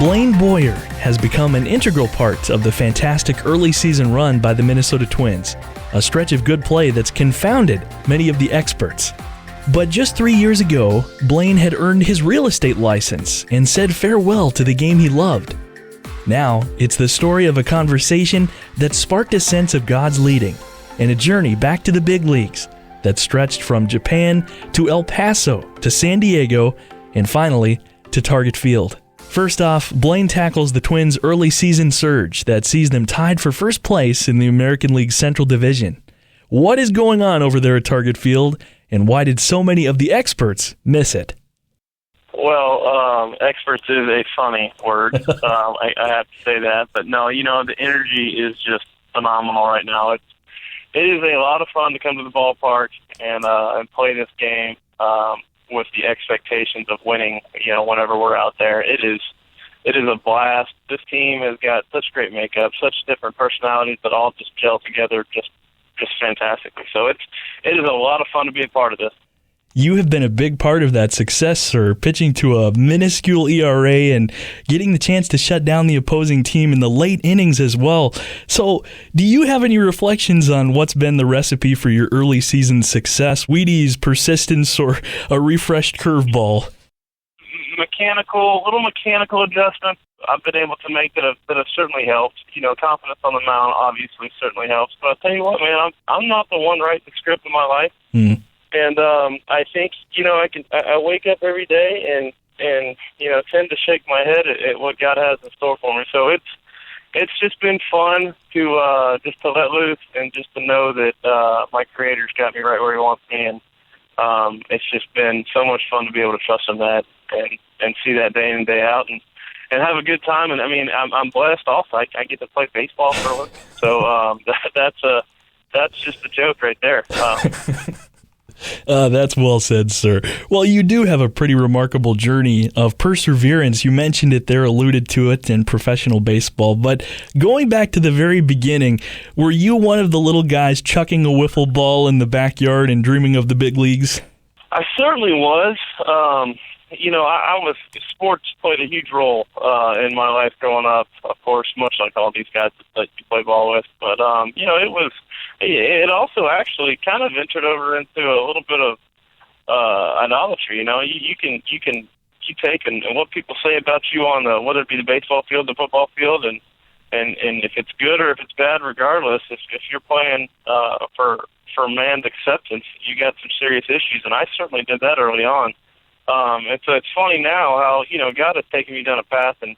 Blaine Boyer has become an integral part of the fantastic early season run by the Minnesota Twins, a stretch of good play that's confounded many of the experts. But just 3 years ago, Blaine had earned his real estate license and said farewell to the game he loved. Now, it's the story of a conversation that sparked a sense of God's leading and a journey back to the big leagues that stretched from Japan to El Paso to San Diego and finally to Target Field. First off, Blaine tackles the Twins' early season surge that sees them tied for first place in the American League Central Division. What is going on over there at Target Field, and why did so many of the experts miss it? Well, experts is a funny word. I have to say that. But no, the energy is just phenomenal right now. It is a lot of fun to come to the ballpark and play this game with the expectations of winning, whenever we're out there. It is a blast. This team has got such great makeup, such different personalities that all just gel together just fantastically. So it is a lot of fun to be a part of this. You have been a big part of that success, sir, pitching to a minuscule ERA and getting the chance to shut down the opposing team in the late innings as well. So, do you have any reflections on what's been the recipe for your early season success? Wheaties, persistence, or a refreshed curveball? Little mechanical adjustments I've been able to make that have certainly helped. Confidence on the mound obviously certainly helps. But I'll tell you what, man, I'm not the one writing the script in my life. Mm. And I think, I wake up every day and tend to shake my head at what God has in store for me. So it's just been fun to just to let loose and just to know that my Creator's got me right where He wants me. And it's just been so much fun to be able to trust Him that and see that day in and day out and have a good time. And I mean, I'm blessed also. I get to play baseball for a living. So that's just a joke right there. That's well said, sir. Well, you do have a pretty remarkable journey of perseverance. You mentioned it there, alluded to it in professional baseball. But going back to the very beginning, were you one of the little guys chucking a wiffle ball in the backyard and dreaming of the big leagues? I certainly was. Sports played a huge role in my life growing up, of course, much like all these guys that you play ball with. But, it also actually kind of entered over into a little bit of idolatry. You take and what people say about you on whether it be the baseball field, the football field, and if it's good or if it's bad, regardless, if you're playing for man's acceptance, you got some serious issues, and I certainly did that early on. And so it's funny now how God has taken me down a path, and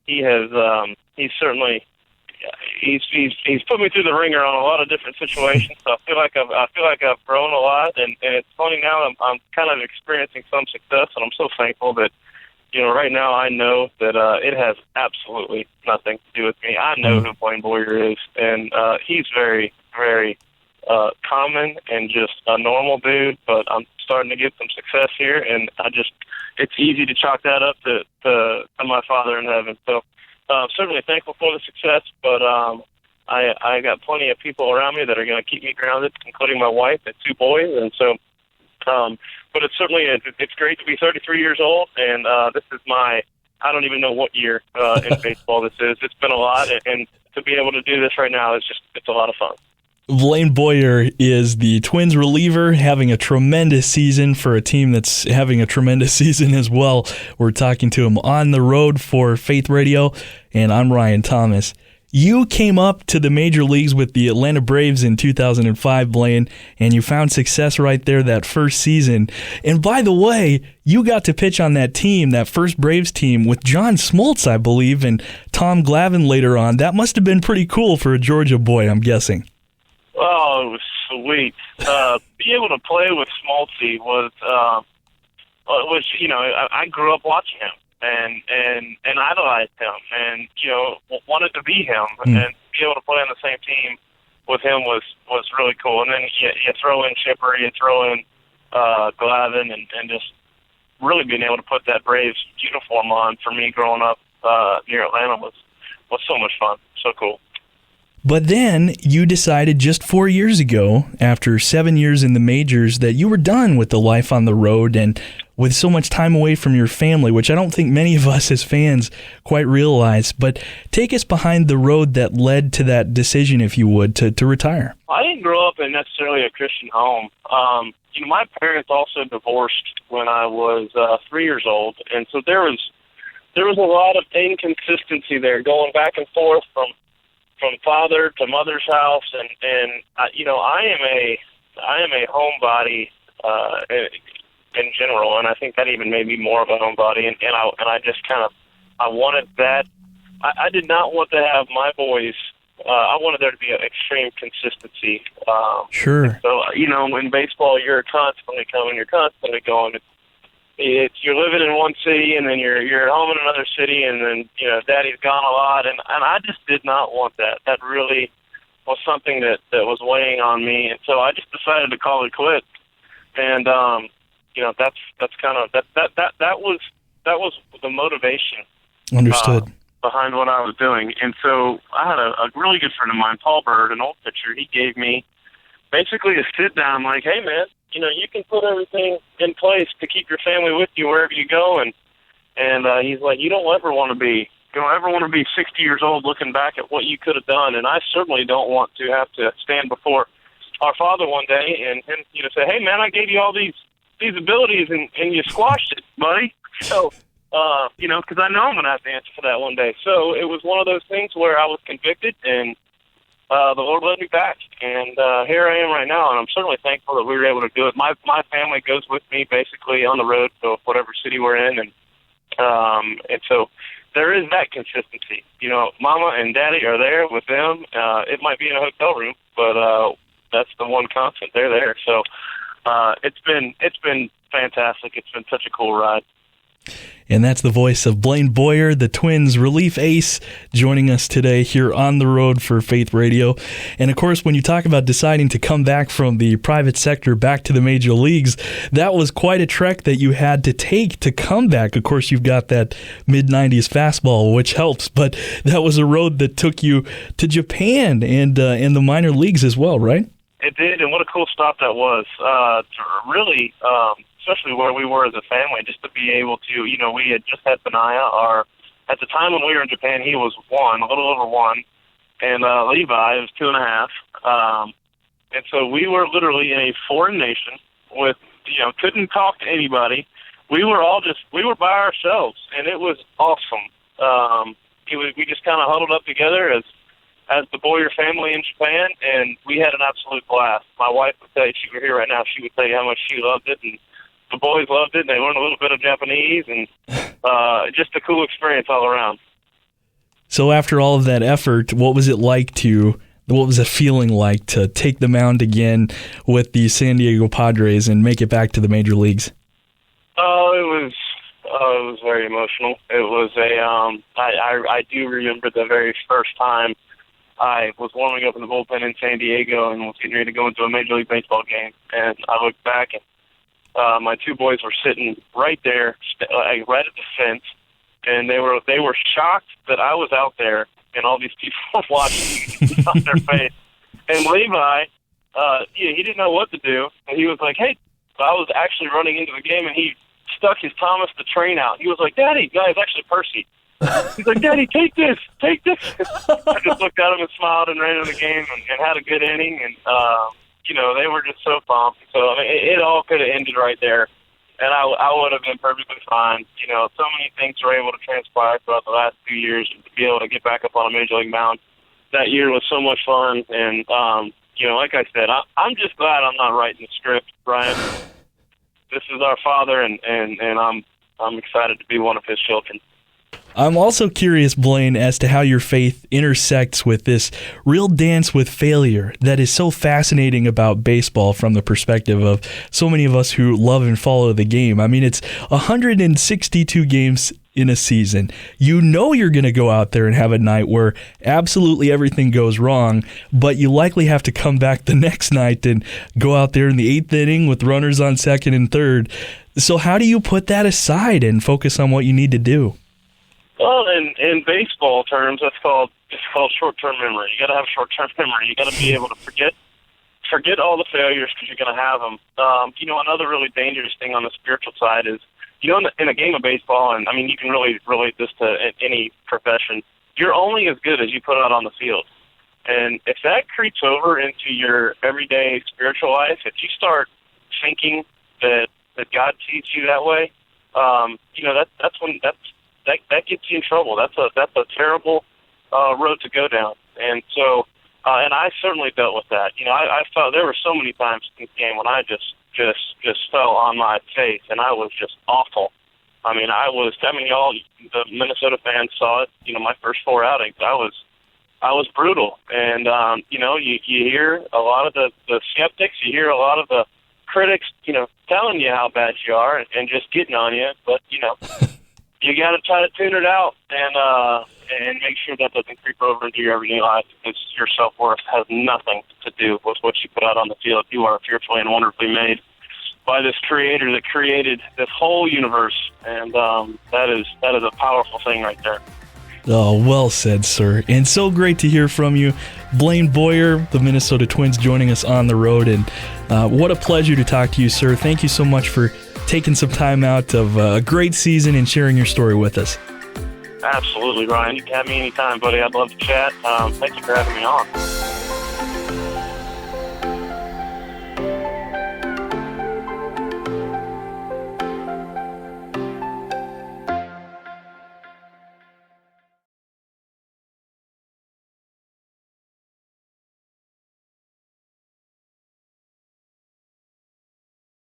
He's certainly he's put me through the ringer on a lot of different situations. So I feel like I've grown a lot, and it's funny now I'm kind of experiencing some success, and I'm so thankful that right now I know that it has absolutely nothing to do with me. I know who Blaine Boyer is, and he's very, very common and just a normal dude, but I'm starting to get some success here, and it's easy to chalk that up to my Father in heaven. So certainly thankful for the success, but I got plenty of people around me that are going to keep me grounded, including my wife and 2 boys, and so but it's certainly it's great to be 33 years old, and this is I don't even know what year in baseball this is. It's been a lot, and to be able to do this right now it's a lot of fun. Blaine Boyer is the Twins reliever, having a tremendous season for a team that's having a tremendous season as well. We're talking to him on the road for Faith Radio, and I'm Ryan Thomas. You came up to the major leagues with the Atlanta Braves in 2005, Blaine, and you found success right there that first season. And by the way, you got to pitch on that team, that first Braves team, with John Smoltz, I believe, and Tom Glavine later on. That must have been pretty cool for a Georgia boy, I'm guessing. Oh, it was sweet. Be able to play with Smoltzy was I grew up watching him and idolized him and wanted to be him and be able to play on the same team with him was really cool. And then you throw in Chipper, you throw in Glavine, and just really being able to put that Braves uniform on for me growing up near Atlanta was so much fun. So cool. But then you decided just 4 years ago, after 7 years in the majors, that you were done with the life on the road and with so much time away from your family, which I don't think many of us as fans quite realize. But take us behind the road that led to that decision, if you would, to retire. I didn't grow up in necessarily a Christian home. My parents also divorced when I was 3 years old, and so there was a lot of inconsistency there, going back and forth from father to mother's house, and I am a homebody in general, and I think that even made me more of a homebody, and I just I wanted that. I did not want to have my boys. I wanted there to be an extreme consistency. Sure. So, in baseball, you're constantly coming, you're constantly going. You're living in one city, and then you're at home in another city, and then, daddy's gone a lot. And I just did not want that. That really was something that was weighing on me. And so I just decided to call it quits. And, that's kind of, that was the motivation. Understood. Behind what I was doing. And so I had a really good friend of mine, Paul Bird, an old pitcher. He gave me basically a sit down like, hey, man, you can put everything in place to keep your family with you wherever you go. And he's like, you don't ever want to be 60 years old looking back at what you could have done. And I certainly don't want to have to stand before our Father one day and him, say, hey, man, I gave you all these abilities and you squashed it, buddy. So, because I know I'm going to have to answer for that one day. So it was one of those things where I was convicted, and the Lord led me back. And here I am right now, and I'm certainly thankful that we were able to do it. My family goes with me basically on the road to whatever city we're in, and so there is that consistency. Mama and Daddy are there with them. It might be in a hotel room, but that's the one constant. They're there. So it's been fantastic. It's been such a cool ride. And that's the voice of Blaine Boyer, the Twins relief ace, joining us today here on the road for Faith Radio. And of course, when you talk about deciding to come back from the private sector back to the major leagues, that was quite a trek that you had to take to come back. Of course, you've got that mid-90s fastball, which helps, but that was a road that took you to Japan and the minor leagues as well, right? It did, and what a cool stop that was. To really, especially where we were as a family, just to be able to, we had just had Benaya. At the time when we were in Japan, he was a little over 1, and Levi was 2.5. And so we were literally in a foreign nation with, couldn't talk to anybody. We were by ourselves, and it was awesome. We just kind of huddled up together as the Boyer family in Japan, and we had an absolute blast. My wife would tell you, if she were here right now, she would tell you how much she loved it, and the boys loved it, and they learned a little bit of Japanese, and just a cool experience all around. So after all of that effort, what was the feeling like to take the mound again with the San Diego Padres and make it back to the major leagues? It was very emotional. It was I do remember the very first time I was warming up in the bullpen in San Diego and was getting ready to go into a Major League Baseball game, and I looked back and my two boys were sitting right there, right at the fence, and they were shocked that I was out there and all these people were watching on their face. And Levi, he didn't know what to do, and he was like, "Hey," I was actually running into the game, and he stuck his Thomas the Train out. He was like, "Daddy," no, it's actually Percy. He's like, "Daddy, take this." I just looked at him and smiled and ran into the game and had a good inning, and they were just so pumped. So it all could have ended right there, and I would have been perfectly fine. So many things were able to transpire throughout the last 2 years, and to be able to get back up on a major league mound that year was so much fun. And like I said, I'm just glad I'm not writing the script, Brian. This is our Father, and I'm excited to be one of His children. I'm also curious, Blaine, as to how your faith intersects with this real dance with failure that is so fascinating about baseball from the perspective of so many of us who love and follow the game. I mean, it's 162 games in a season. You're going to go out there and have a night where absolutely everything goes wrong, but you likely have to come back the next night and go out there in the 8th inning with runners on second and third. So how do you put that aside and focus on what you need to do? Well, in baseball terms, it's called short-term memory. You got to have short-term memory. You got to be able to forget forget all the failures because you're going to have them. Another really dangerous thing on the spiritual side is, in a game of baseball, and I mean, you can really relate this to any profession, you're only as good as you put out on the field. And if that creeps over into your everyday spiritual life, if you start thinking that God sees you that way, that gets you in trouble. That's a terrible road to go down. And so, and I certainly dealt with that. I felt there were so many times in the game when I just fell on my face, and I was just awful. All the Minnesota fans saw it. My first 4 outings, I was brutal. And you hear a lot of the skeptics, you hear a lot of the critics, telling you how bad you are and just getting on you. But you got to try to tune it out and make sure that doesn't creep over into your everyday life, because your self-worth has nothing to do with what you put out on the field. You are fearfully and wonderfully made by this creator that created this whole universe, and that is a powerful thing right there. Oh, well said, sir. And so great to hear from you. Blaine Boyer, the Minnesota Twins, joining us on the road, and what a pleasure to talk to you, sir. Thank you so much for taking some time out of a great season and sharing your story with us. Absolutely, Ryan. You can have me anytime, buddy. I'd love to chat. Thank you for having me on.